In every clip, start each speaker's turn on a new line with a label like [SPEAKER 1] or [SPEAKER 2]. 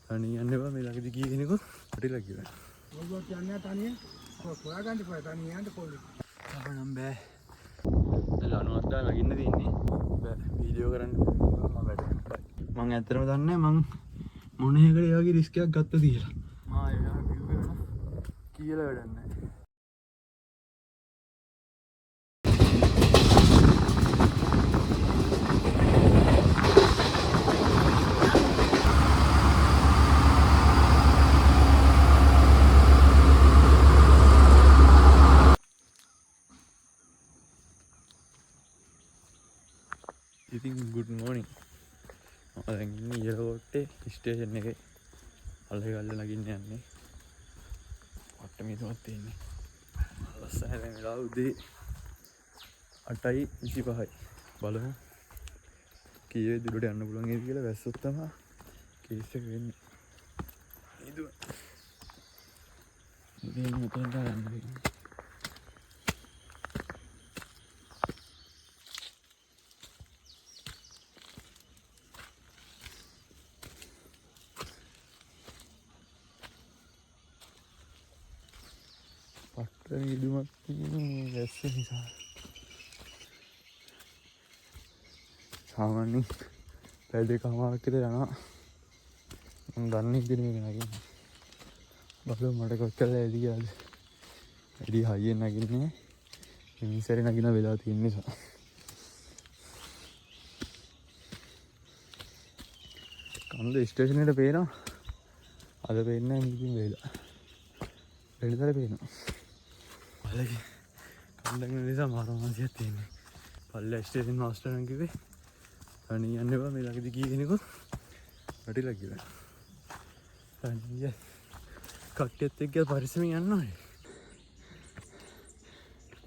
[SPEAKER 1] තනිය යන්න එපා මේ ළඟදී ගිය කෙනෙකුත් වටිලා කියලා.
[SPEAKER 2] ඔයගොල්ලෝ කියන්නේ තනිය කොහොමද ගන්න පුළුවන් තනිය යන්න පොළේ.
[SPEAKER 1] ආවනම් බෑ. දැන් ලණුවක් දාලා නගින්න තියෙන්නේ. බෑ වීඩියෝ කරන්න මම වැඩ. මම ඇත්තටම දන්නේ මං මොන එකද ඒ වගේ රිස්ක් එකක් ගත්ත කියලා. මා ඒ වීඩියෝ කරන කියලා වැඩක් නැහැ. ඉතින් good morning. මම දැන් ඉන්නේ ඊයරකොට්ටේ ස්ටේෂන් එකේ. අල්ලේ ගල්ල නගින්න යන්නේ. වට්ට මිදුමක් තියෙන්නේ. ලස්සන දැන් වෙලාව උදේ 8:25යි. බලමු කීයේ දුරට යන්න පුළුවන් ඒද කියලා. වැස්සොත් තමයි කේස් එක වෙන්නේ. මිදුම. ඉතින් මෙතෙන් ගන්න වෙන්නේ. ඉදුමක් තියෙන්නේ වැස්ස නිසා. සාමාන්‍යයෙන් පැය දෙකමාරක් විතර යනවා. මම දන්නේ ඉතින් මේක නගින්න. බලමු මට කොච්චර ඇද කියලාද. වැඩි හයියෙන් නගින්නේ. මේ සැරේ නගින වෙලාව තියෙන නිසා. කන්ද ස්ටේෂන් එකට පේනවා. අද පේන්නේ නැහැ ඉතින් වෙලා. වෙනතර පේනවා. පල්ලේ කන්දගෙන නිසා මාරමාසියක් තියෙන්නේ. පල්ලේ ස්ටේෂන් මාස්ටර් නම් කිව්වේ තනිය යන්න එපා මේ ළඟදී ගිය කෙනෙකුත් වටිලා කියලා. තනිය කට්ටියත් එක්ක පරිස්සමෙන් යන්න ඕනේ.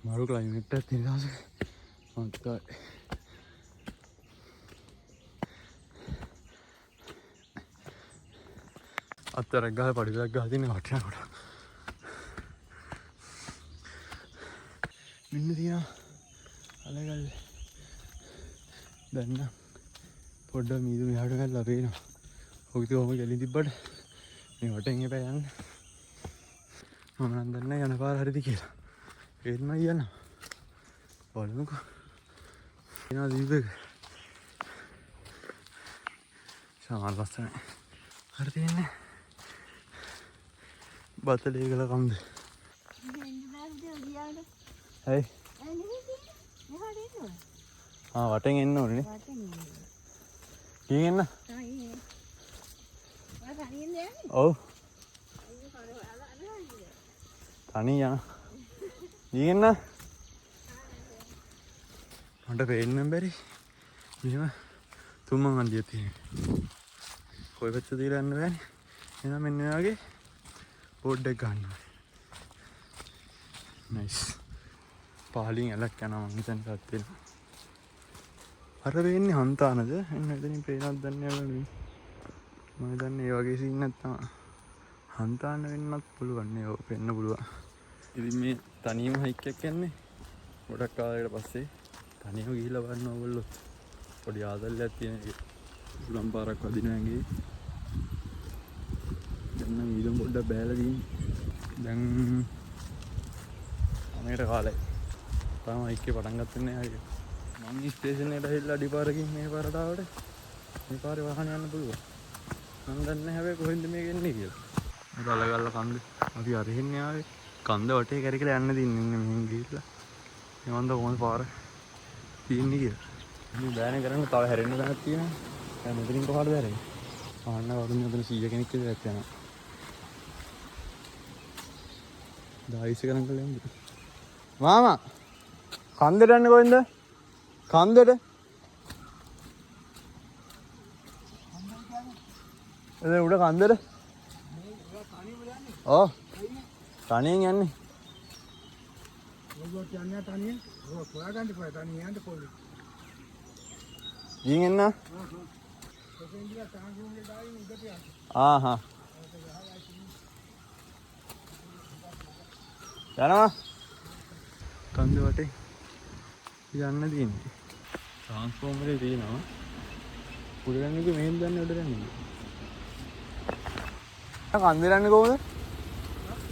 [SPEAKER 1] මාරු ක්ලයිමේට් එකක් තියෙන දවසක මන්තයි. අත්තරක් ගහලා පඩියක් ගහලා තියෙන වටිනාකොට. මෙන්න තියා අලගල් දැන් පොඩ්ඩක් මීදු මෙහාට ගල්ලා පේනවා. ඔක ඉතින් ඔහම ගැලින් තිබ්බට මේ වටෙන් එපා යන්න. මම නම් දන්නේ යන පාර හරිද කියලා. ඒත්මයි යනවා. බලමුකෝ. එනවා දීප එක. සාමාන්‍ය ලස්සනයි. හරි තියෙන්නේ. බතලේ ගල කම්ද. හයි. වටෙන් එන්න ඕනේ නේ. ගිහින් එන්න. ඔව්. තනිය යන. ගිහින් එන්න. මට පේන්න බැරි. මෙහෙම තුම්මන් අන්දියක් තියෙනවා. කොයි පැත්තද තියලා යන්න බෑනේ. එහෙනම් මෙන්න මේ වගේ බෝඩ් එක ගන්නවා. නයිස්. පහලින් ඇලක් යනවා මං හිතන්නේ තාත්තේ. අර වෙන්නේ හන්තානද? එන්න එතනින් පේනවද දන්නේ නැහැ. මම දන්නේ ඒ වගේ සීන් නැත්තම් හන්තාන වෙන්නත් පුළුවන් නේ. ඔය පෙන්න පුළුවන්. ඉතින් මේ තනියම හයික් එකක් යන්නේ. ගොඩක් කාලයකට පස්සේ තනියම ගිහිල්ලා බලන්න ඕගොල්ලෝ. පොඩි ආදල්ලයක් තියෙන එක. උලම් පාරක් වදිනවා ඇඟේ. දැන් නම් ඊළඟ පොඩ්ඩක් බෑලා තියෙන්නේ. දැන් අනේට කාලේ තාම හයික්කේ පටන් ගත්තේ නැහැ හරියට. මම ස්ටේෂන් එකට ඇවිල්ලා අඩිපාරකින් මේ පාරට ආවට මේ පාරේ වාහන යන්න පුළුවන්. මම දන්නේ නැහැ හැබැයි කොහෙන්ද මේක එන්නේ කියලා. මේ බලගල්ල කන්ද අපි අරහින්නේ ආවේ. කන්ද වටේ කැරිකලා යන්න දින්නේ මෙහෙන් ගිහිල්ලා. මේ වන්ද කොහොමද පාර තියෙන්නේ කියලා. මේ බෑනේ කරන්න තව හැරෙන්න තැනක් තියෙනවා. දැන් මෙතනින් කොහාටද හැරෙන්නේ? ආන්න වරුන් මෙතන 100 කෙනෙක් විතරක් යනවා. දායිස ගණන් කළා යන්නේ. මාමා කන්දට යන්නේ කොහෙන්ද? කන්දට? එද උඩ කන්දට? ඔව්. තනියෙන් යන්නේ.
[SPEAKER 2] ඔයගොල්ලෝ කියන්නේ තනියෙන්? ඔය හොයාගන්න පුළුවන් තනියෙන් යන්න පොළේ.
[SPEAKER 1] ගිහින් එන්න.
[SPEAKER 2] ඔතෙන් ගියා තාංගුන්ගේ ඩායින් උඩට යන්න.
[SPEAKER 1] ආහා. යනවා. කන්ද වටේ යන්න තියෙන්නේ. ට්‍රාන්ස්ෆෝමරේ තියෙනවා. උඩ යන්නේ මෙහෙන් දන්නේ උඩ යන්නේ. කන්දර යන්නේ කොහොමද?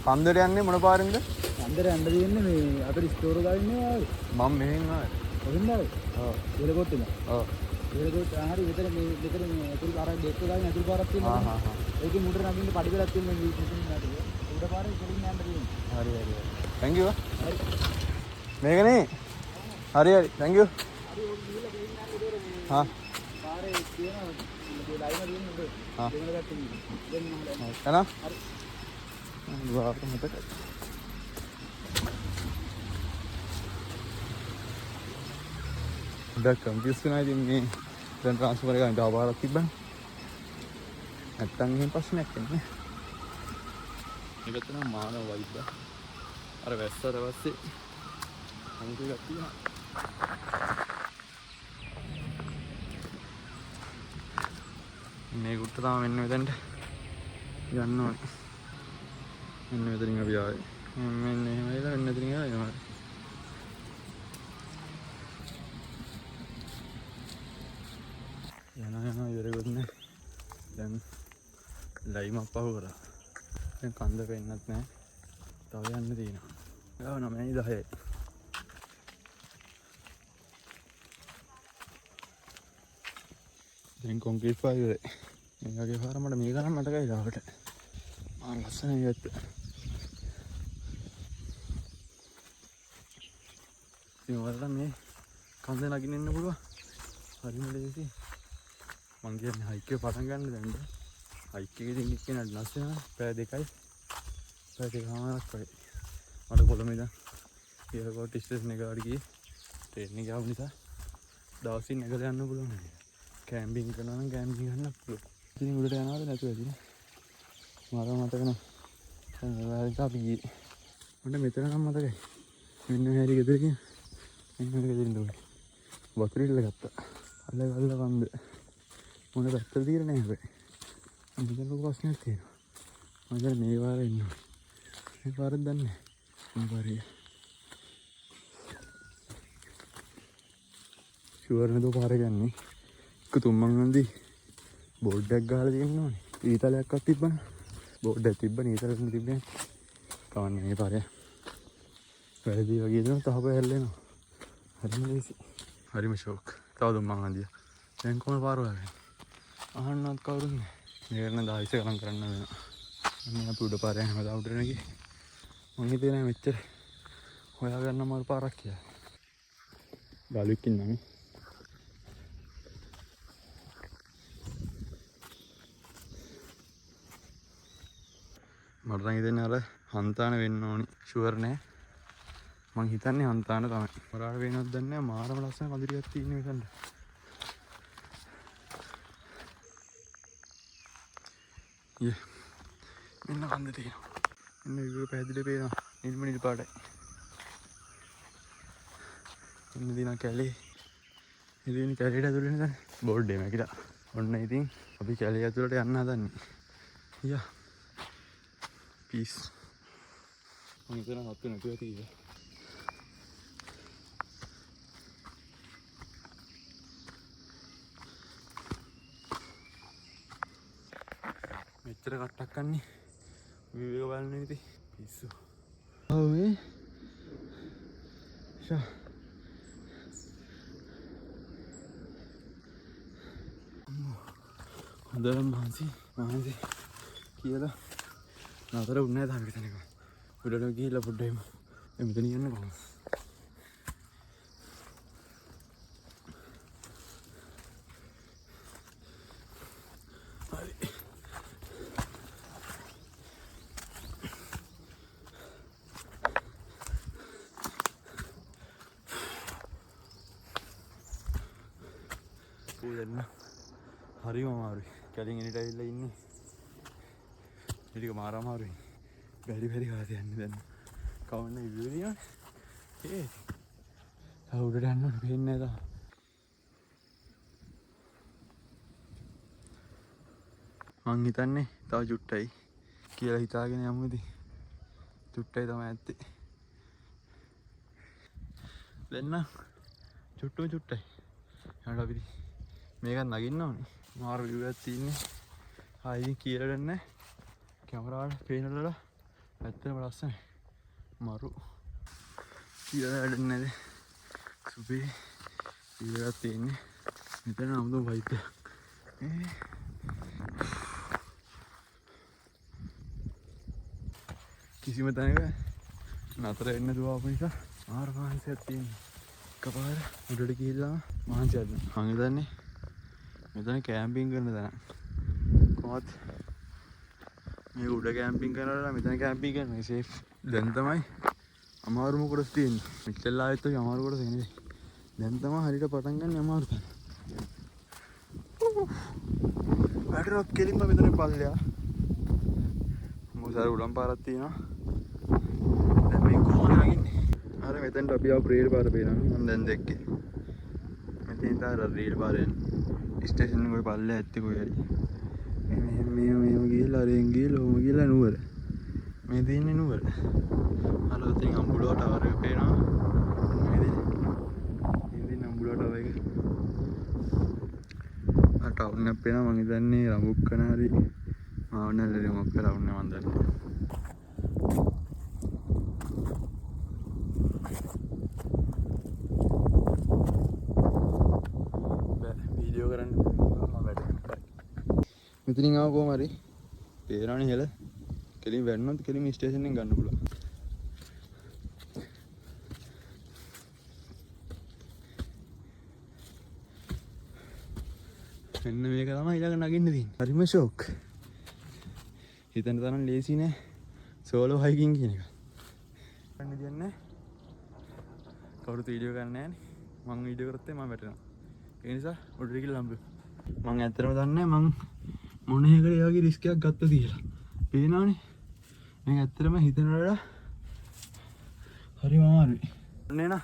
[SPEAKER 1] කන්දර යන්නේ මොන පාරෙන්ද?
[SPEAKER 2] අnder යන්න දෙන්නේ මේ අපේ ස්ටෝර ගාවින්නේ ආවේ.
[SPEAKER 1] මම මෙහෙන් ආවේ.
[SPEAKER 2] කොහෙන්ද ආවේ?
[SPEAKER 1] ඔව්.
[SPEAKER 2] එලකොට්ටේද?
[SPEAKER 1] ඔව්.
[SPEAKER 2] එලකොට්ට හරි මෙතන මේ අතුරු පාරක් දෙක ගාවින් අතුරු පාරක් තියෙනවා. ඒකේ මුඩර නගින්න පඩි වෙලක් තියෙනවා මේ මෙතන නඩේ. උඩ පාරේ ඉතින් යන්න තියෙනවා.
[SPEAKER 1] හරි හරි. thank you. මේකනේ. හරි හරි. thank you.
[SPEAKER 2] හරි ඕක ගිහලා ගෙන්න යන්න ඉතින්
[SPEAKER 1] හා.
[SPEAKER 2] පාරේ තියෙනවා මේ ලයින තියෙන උඩ.
[SPEAKER 1] හා.
[SPEAKER 2] දෙන්න ගත්තේ. දෙන්න හොඳයි.
[SPEAKER 1] එනවා.
[SPEAKER 2] හරි.
[SPEAKER 1] වාප මතකයි. ඩක් කම්පියුස් වෙනවා ඉතින් මේ දැන් ට්‍රාන්ස්ෆර් එක ගන්න පාරක් තිබ්බනේ. නැත්තම් එහෙම ප්‍රශ්නයක් එන්නේ. මේක තමයි මානව වයිබ්. අර වැස්සට පස්සේ අමුතු එකක් තියෙනවා. මේ කුට්ට තමයි මෙන්න මෙතනට යන්න ඕනේ. මෙන්න මෙතනින් අපි ආවේ. මෙන්න එහෙම ඇවිල්ලා මෙන්න මෙතනින් ආවා. යනවා ඉවරෙකුත් නෑ. දැන් ලයිමක් පහු කරා. දැන් කන්ද පෙන්නත් නෑ. තව යන්න තියෙනවා. ගාව 9යි 10යි. දැන් කොන්ක්‍රීට් පාර ඉවරයි. මේ වගේ පාර මට මේ ගණන් මට ගයි ලාවට. ආ ලස්සනයි ඇත්ත. ඉතින් වලට මේ කන්ද නගින්න ඉන්න පුළුවන්. හරිම ලේසි. මං කියන්නේ හයික් එක පටන් ගන්න දැන්ද. හයික් එකේ ඉතින් එක්කෙනාට නැස් වෙනවා. පැය 2යි. පැය 2කමාරක් වගේ. මට කොළඹ ඉඳන් එයාකොට ස්ටේෂන් එක ආඩි ගියේ. ට්‍රේන් එක ආව නිසා දවසින් නැගලා යන්න පුළුවන්. කැම්පින් කරනවා නම් කැම්පින් ගන්න පුළුවන්. ඉතින් උඩට යනවද නැතුව ඇතිනේ. මට මතක නෑ. දැන් අපි ගියේ. මට මෙතන නම් මතකයි. මෙන්න හැරි ගෙදරකින් මෙන්න ගෙදරින් දුන්නේ. වතුර ඉල්ල ගත්තා. අල්ල ගල්ල වන්ද. මොන පැත්තට තියෙන්නේ නැහැ හැබැයි. මෙතන ලොකු ප්‍රශ්නයක් තියෙනවා. මම දැන් මේ වාරේ ඉන්නවා. මේ පාරෙන් දන්නේ නැහැ. මේ පාරේ. ෂුවර් නේද පාර ගන්නේ. තුම්මංගන්දී බෝඩ් එකක් ගහලා තියෙනවනේ. ඊතලයක්වත් තිබ්බන. බෝඩ් එකක් තිබ්බනේ ඊතලෙත් තිබ්බේ. කවන්නේ මේ පාරේ. වැරදි වගේ දෙනවා තහප හැල්ලෙනවා. හරිම ලේසි. හරිම ෂෝක්. තව තුම්මංගන්දිය. දැන් කොහොමද පාර හොයාගන්නේ? අහන්නත් කවුරුත් නැහැ. මේක නම් 10 ගණන් කරන්න වෙනවා. මම අපි උඩ පාරේ යනවා දා උඩට නැගී. මං හිතේ නෑ මෙච්චර හොයාගන්න අමාරු පාරක් කියලා. ගාලුවෙක් ඉන්නවා. මට නම් හිතෙන්නේ අර හන්තාන වෙන්න ඕනි. ෂුවර් නෑ. මං හිතන්නේ හන්තාන තමයි. ඔයාලට වෙනවද දන්නේ නෑ. මාරම ලස්සන කඳුරියක් තියෙන මෙතන. යේ. මෙන්න කන්ද තියෙනවා. මෙන්න විවර පැහැදිලි පේනවා. නිල්ම නිල් පාටයි. මෙන්න දින කැලේ. ඉතින් කැලේට ඇතුළේ නේද? බෝඩ් එක මැකිලා. ඔන්න ඉතින් අපි කැලේ ඇතුළට යන්න හදන්නේ. යා. පීස්. මම හිතන හත්තු නැතුව ඇති කියලා. මෙච්චර කට්ටක් කන්නේ විවේක බලන්න ඉතින් පිස්සු. ඔව් මේ ෂා හොඳට මහන්සි කියලා නතර වුණේ නැහැ තාම මෙතනක. උඩට ගිහිල්ලා පොඩ්ඩක් මෙතන යන්න බලමු. හරි. යන්න හරිම අමාරුයි. කලින් එනිට ඇවිල්ලා ඉන්නේ. ටික මාර අමාරුයි. බැරි කාලේ යන්නේ දැන්. කවන්න ඉවිලියනේ. ඒ. ආ උඩට යන්න ඕනේ පේන්නේ නැහැ තාම. මං හිතන්නේ තව චුට්ටයි කියලා හිතාගෙන යමු ඉතින්. චුට්ටයි තමයි ඇත්තේ. දෙන්න චුට්ටයි. යන්න අපි මේකත් නගින්න ඕනේ. මාර විවයක් තියෙන්නේ. ආයි කියලා දෙන්නේ. කැමරාවට පේනවල ඇත්තටම ලස්සනයි. මරු කියලා වැඩක් නැද. සුපේ ඉවරක් තියෙන්නේ. මෙතන අමුතු වයිබ් එකක්. කිසිම තැනක නතර වෙන්න දුවාපු නිසා මාර මහන්සියක් තියෙනවා. එකපාර උඩට ගිහිල්ලා මහන්සියක් මං හිතන්නේ මෙතන කැම්පින් කරන තැන. කොහොමද මේ උඩ කැම්පින් කරනවා මෙතන කැම්පින් කරන එක සේෆ්. දැන් තමයි අමාරුම කොටස් තියෙන්නේ. මෙච්චර ආයෙත් ඔය අමාරු කොටස නෙවෙයි. දැන් තමයි හරියට පටන් ගන්න අමාරු තැන. වැටෙනොත් කෙලින්ම මෙතන පල්ලෙයා. මොසාර උඩම් පාරක් තියෙනවා. දැන් මේ කොහොමද නගින්නේ? අර මෙතනට අපි ආපු රේල් පාර පේනවා. මම දැන් දැක්කේ. මෙතෙන් තර රේල් පාරේ ස්ටේෂන් එකේ පල්ලෙය ඇත්තේ කොයි හරි. මේ ගිහලා රෙන් ගිහලා ඔම ගිහලා නුවර. මේ තියෙන්නේ නුවර. අර අතින් අම්බුලුව ටවර් එක පේනවා. මේ තියෙන්නේ අම්බුලුව ටවර් එක. අර ටවුන් එක පේනවා. මම හිතන්නේ රඹුක්කන හරි මාවනල්ලේ මොකක් කරවන්නේ මන් දන්නේ. වීඩියෝ කරන්න මම වැඩ. මෙතනින් ආව කොහම හරි පේනවනේ හෙල. කෙලින් වැන්නොත් කෙලින් ස්ටේෂන් එකෙන් ගන්න පුළුවන්. මෙන්න මේක තමයි ඊළඟ නගින්න තියෙන්නේ. හරිම ෂොක්. හිතන්න තරම් ලේසි නෑ සෝලෝ හයිකින් කියන එක. ගන්න දෙන්නේ කවුරුත් වීඩියෝ කරන්නේ නෑනේ. මම වීඩියෝ කරත් මම වැටෙනවා. ඒ නිසා උඩට ගිහලා ලම්බු. මම ඇත්තටම දන්නේ මම මොන එකකට ඒ වගේ රිස්ක් එකක් ගත්තද කියලා. පේනවනේ. මේක ඇත්තටම හිතන වල හරිම අමාරුයි. ඔන්න එන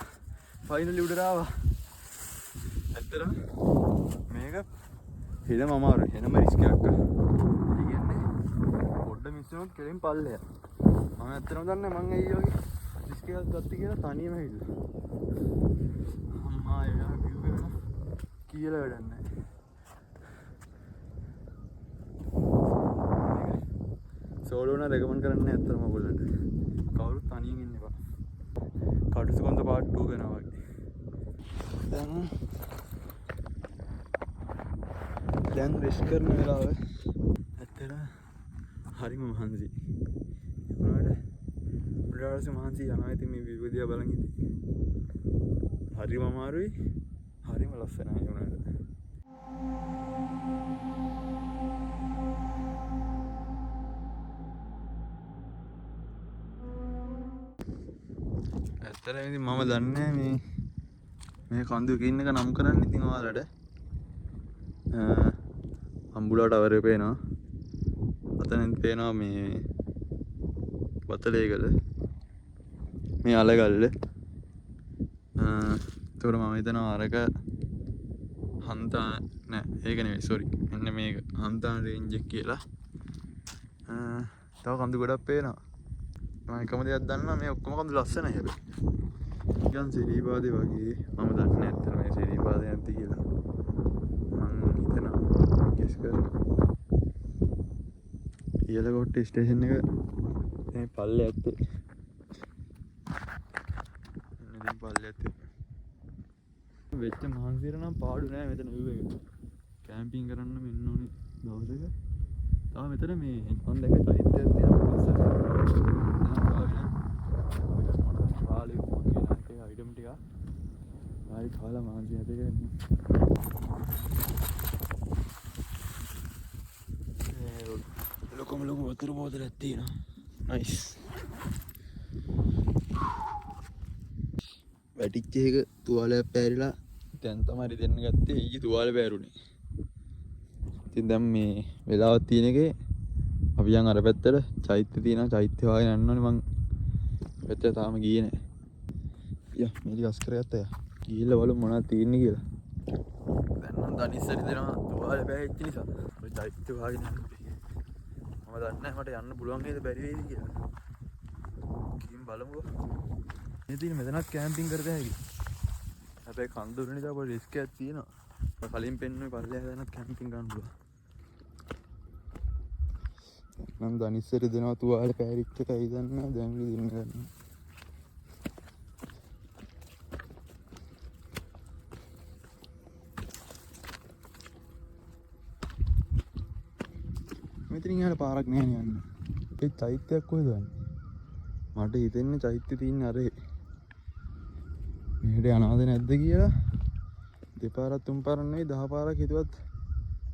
[SPEAKER 1] ෆයිනලි උඩට ආවා. ඇත්තටම මේක හිතම අමාරුයි. එනම රිස්ක් එකක් ගන්න. ඒ කියන්නේ පොඩ්ඩ මිස් වුණොත් කෙලින් පල්ලෙය. මම ඇත්තටම දන්නේ මම ඒ වගේ රිස්ක් එකක් ගත්තේ කියලා තනියම හිතුවා. අම්මා එයා කිව්වේ කියලා වැඩක් නැහැ. සෝලෝ නම් රෙකමන්ඩ් කරන්නේ ඇත්තටම ඔයගොල්ලන්ට. කවුරුත් තනියෙන් ඉන්න එපා. කටුසුකොන්ද පාර්ට් 2 වෙනවා වගේ. දැන් රෙස්ට් කරන වෙලාව ඇත්තට හරිම මහන්සි. උනාට උඩරස මහන්සි යනවා. ඉතින් මේ view දිහා බලන් ඉතින් හරිම අමාරුයි. හරිම ලස්සනයි උනාට. ඇත්තටම ඉතින් මම දන්නේ මේ කන්දුවක ඉන්න එක නම් කරන්න ඉතින් ඔයාලට අම්බුලා ටවර් එක පේනවා. අතනින් පේනවා මේ වතලේගල මේ අලගල්ල. ඒතකොට මම හිතනවා අරක හන්තා නෑ ඒක නෙවෙයි සෝරි. මෙන්න මේක හන්තාන රේන්ජ් එක කියලා. තව කඳු ගොඩක් පේනවා. මම එකම දෙයක් දන්නවා මේ ඔක්කොම කඳු ලස්සනයි හැබැයි. නිකන් සිරිපාදේ වගේ. මම දන්නේ නැත්තර මේ සිරිපාදේ නැති කියලා. මම හිතනවා ගෙස් කරනවා. ඊළඟට ස්ටේෂන් එක මේ පල්ලේ ඇත්තේ. ඉතින් පල්ලේ ඇත්තේ. වෙච්ච මහන්සියට නම් පාඩු නෑ මෙතන view එක. කැම්පින් කරන්න මෙන්න ඕනේ දවසක. තව මෙතන මේ මම දැක්ක චෛත්‍යයක් තියෙනවා පස්සට. පාළේ මොකක්ද නැත්තේ අයිටම් ටික. ආයි කාලා මහන්සි හැදගෙන. ලොකම වතුර බෝතලයක් තියෙනවා. නයිස්. වැටිච්ච එක තුවාලයක් පෑරිලා දැන් තමයි දෙන්න ගත්තේ. ඊයේ තුවාලේ පෑරුණේ. ඉතින් දැන් මේ වෙලාවක් තියෙන එකේ අපි යන් අර පැත්තට චෛත්‍ය තියෙනවා. චෛත්‍ය වාගෙන යන්න ඕනේ. මං පැත්තට තාම ගියේ නැහැ. යා මේ ටික අස් කරගත්තා යා. ගිහිල්ලා බලමු මොනවද තියෙන්නේ කියලා. දැන් නම් දනිස්සරි දෙනවා තුවාලේ පෑහිච්ච නිසා. ඔය චෛත්‍ය වාගෙන යන්න. මම දන්නේ නැහැ මට යන්න පුළුවන් නේද බැරි වෙයිද කියලා. කිම් බලමුකෝ. මේ තියෙන මෙතනත් කැම්පින් කරද හැකි. හැබැයි කන්දුර නිසා පොඩි රිස්ක් එකක් තියෙනවා. කලින් පෙන්නුවේ පල්ලෙහා දැනත් කැම්පින් ගන්න පුළුවන්. නම් දනිස්සර දෙනවා තුවාල පැරිච්ච එකයි දන්න දැන් දින්න ගන්න. මෙතනින් යන පාරක් නෑ යන්න. ඒ චෛත්‍යයක් කොහෙද යන්නේ? මට හිතෙන්නේ චෛත්‍ය තියෙන්නේ අරේ. මෙහෙට යනවද නැද්ද කියලා දෙපාරක් තුන් පාරක් නෙවෙයි 10 පාරක් හිතුවත්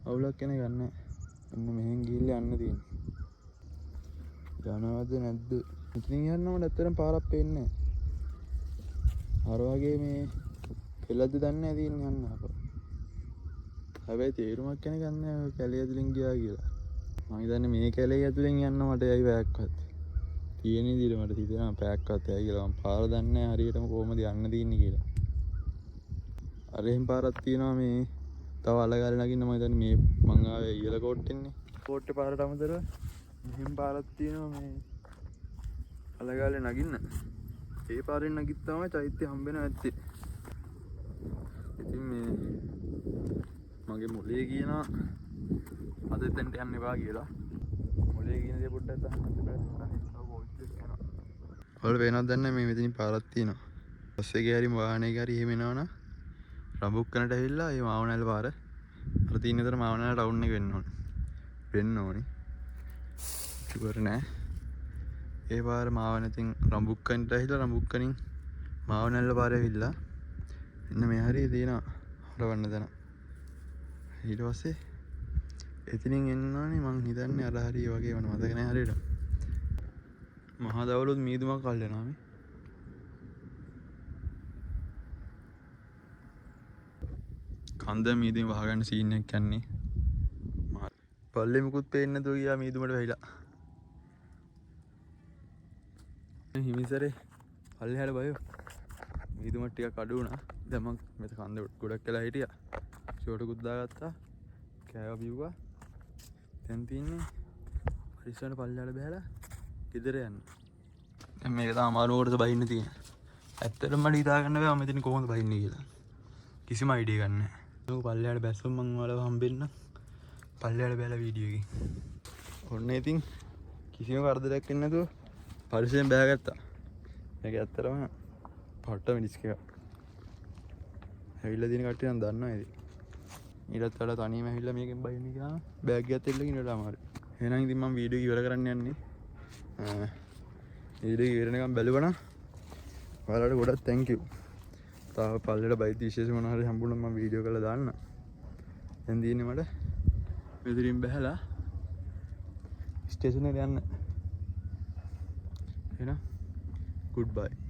[SPEAKER 1] අවුලක් කෙනෙක් ගන්නෑ. එන්න මෙහෙන් ගිහිල්ලා යන්න තියෙන්නේ. යනවද නැද්ද? මෙතනින් යන්නම නැත්තරම් පාරක් පේන්නේ නැහැ. අර වගේ මේ පෙළද්ද දන්නේ නැහැ තියෙන්නේ යන්න අප. හැබැයි තේරුමක් කෙනෙක් ගන්නෑ කැලේ ඇතුලෙන් ගියා කියලා. මම හිතන්නේ මේ කැලේ ඇතුලෙන් යන්න මට ඇයි පැයක්වත්. තියෙන විදිහට මට හිතෙනවා පැයක්වත් ඇයි කියලා. මම පාර දන්නේ නැහැ හරියටම කොහොමද යන්න තියෙන්නේ කියලා. අර එහෙම පාරක් තියෙනවා මේ තව අලගාලේ නගින්න මම හිතන්නේ මේ මං ආවේ ඊළ කෝට්ටෙන්නේ. කෝට්ටේ පාරට අමතරව මෙහෙම පාරක් තියෙනවා මේ අලගාලේ නගින්න. ඒ පාරෙන් නගිත්තම චෛත්‍ය හම්බෙනවා ඇත්තේ. ඉතින් මේ මගේ මොලේ කියනවා අද එතනට යන්න එපා කියලා. මොලේ කියන දේ පොඩ්ඩක් අහන්න තිබුණා. ඔයාලා වෙනවද දන්නේ මේ මෙතනින් පාරක් තියෙනවා. බස් එකේ හරි වාහනයක හරි එහෙම එනවනම් රඹුක්කනට ඇවිල්ලා මේ මාවනැල්ල පාර අර තියෙන විතර මාවනැල්ල ටවුන් එක වෙන්න ඕනේ. වෙන්න ඕනේ. ෂුවර් නෑ. ඒ පාර මාවනතින් රඹුක්කනට ඇවිල්ලා රඹුක්කනින් මාවනැල්ල පාර ඇවිල්ලා එන්න මේ හරිය තියෙනවා හරවන්න තැන. ඊට පස්සේ එතනින් එන්න ඕනේ මං හිතන්නේ අර හරිය වගේ වුණා මතක නෑ හරියට. මහා දවලුත් මීදුමක් අල්ලනවා මේ. කන්ද මීදුම වහගන්න සීන් එකක් යන්නේ. පල්ලේ මුකුත් පේන්නේ නැතුව ගියා මීදුමට වෙයිලා. හිමිසරේ පල්ලෙහාට බයෝ. මීදුම ටිකක් අඩු වුණා. දැන් මම මෙතන කන්ද ගොඩක් වෙලා හිටියා. ෂෝටකුත් දාගත්තා. කෑවා බිව්වා. දැන් තියන්නේ පරිස්සමට පල්ලෙහාට බහැලා ගෙදර යන්න. දැන් මේක තමයි අමාරුවකට බහින්න තියෙන්නේ. ඇත්තටම මට හිතා ගන්න බෑ මම මෙතන කොහොමද බහින්නේ කියලා. කිසිම අයිඩියා ගන්න නැහැ. ඒක පල්ලෙහාට බැස්සොත් මම ඔයාලව හම්බෙන්න පල්ලෙහාට බැලලා වීඩියෝ එකකින්. ඔන්න ඉතින් කිසිම කරදරයක් වෙන්නේ නැතුව පරිස්සමෙන් බෑගත්තා. මේක ඇත්තටම පට්ට මිනිස් එකක්. ඇවිල්ලා දින කට්ටිය නම් දන්නවා ඉතින්. ඊටත් වඩා තනියම ඇවිල්ලා මේකෙන් බහින්න ගියාම බෑග් එකත් එල්ලගෙන ඉන්නට අමාරුයි. එහෙනම් ඉතින් මම වීඩියෝ එක ඉවර කරන්න යන්නේ. වීඩියෝ එක ඉවරනකම් බැලුවා නම් ඔයාලට ගොඩක් thank you. තාම පල්ලෙට බයිත් විශේෂ මොනවා හරි හම්බුනොත් මම වීඩියෝ කරලා දාන්න. දැන් තියෙන්නේ මට මෙතනින් බහැලා ස්ටේෂන් එකට යන්න. එහෙනම් goodbye.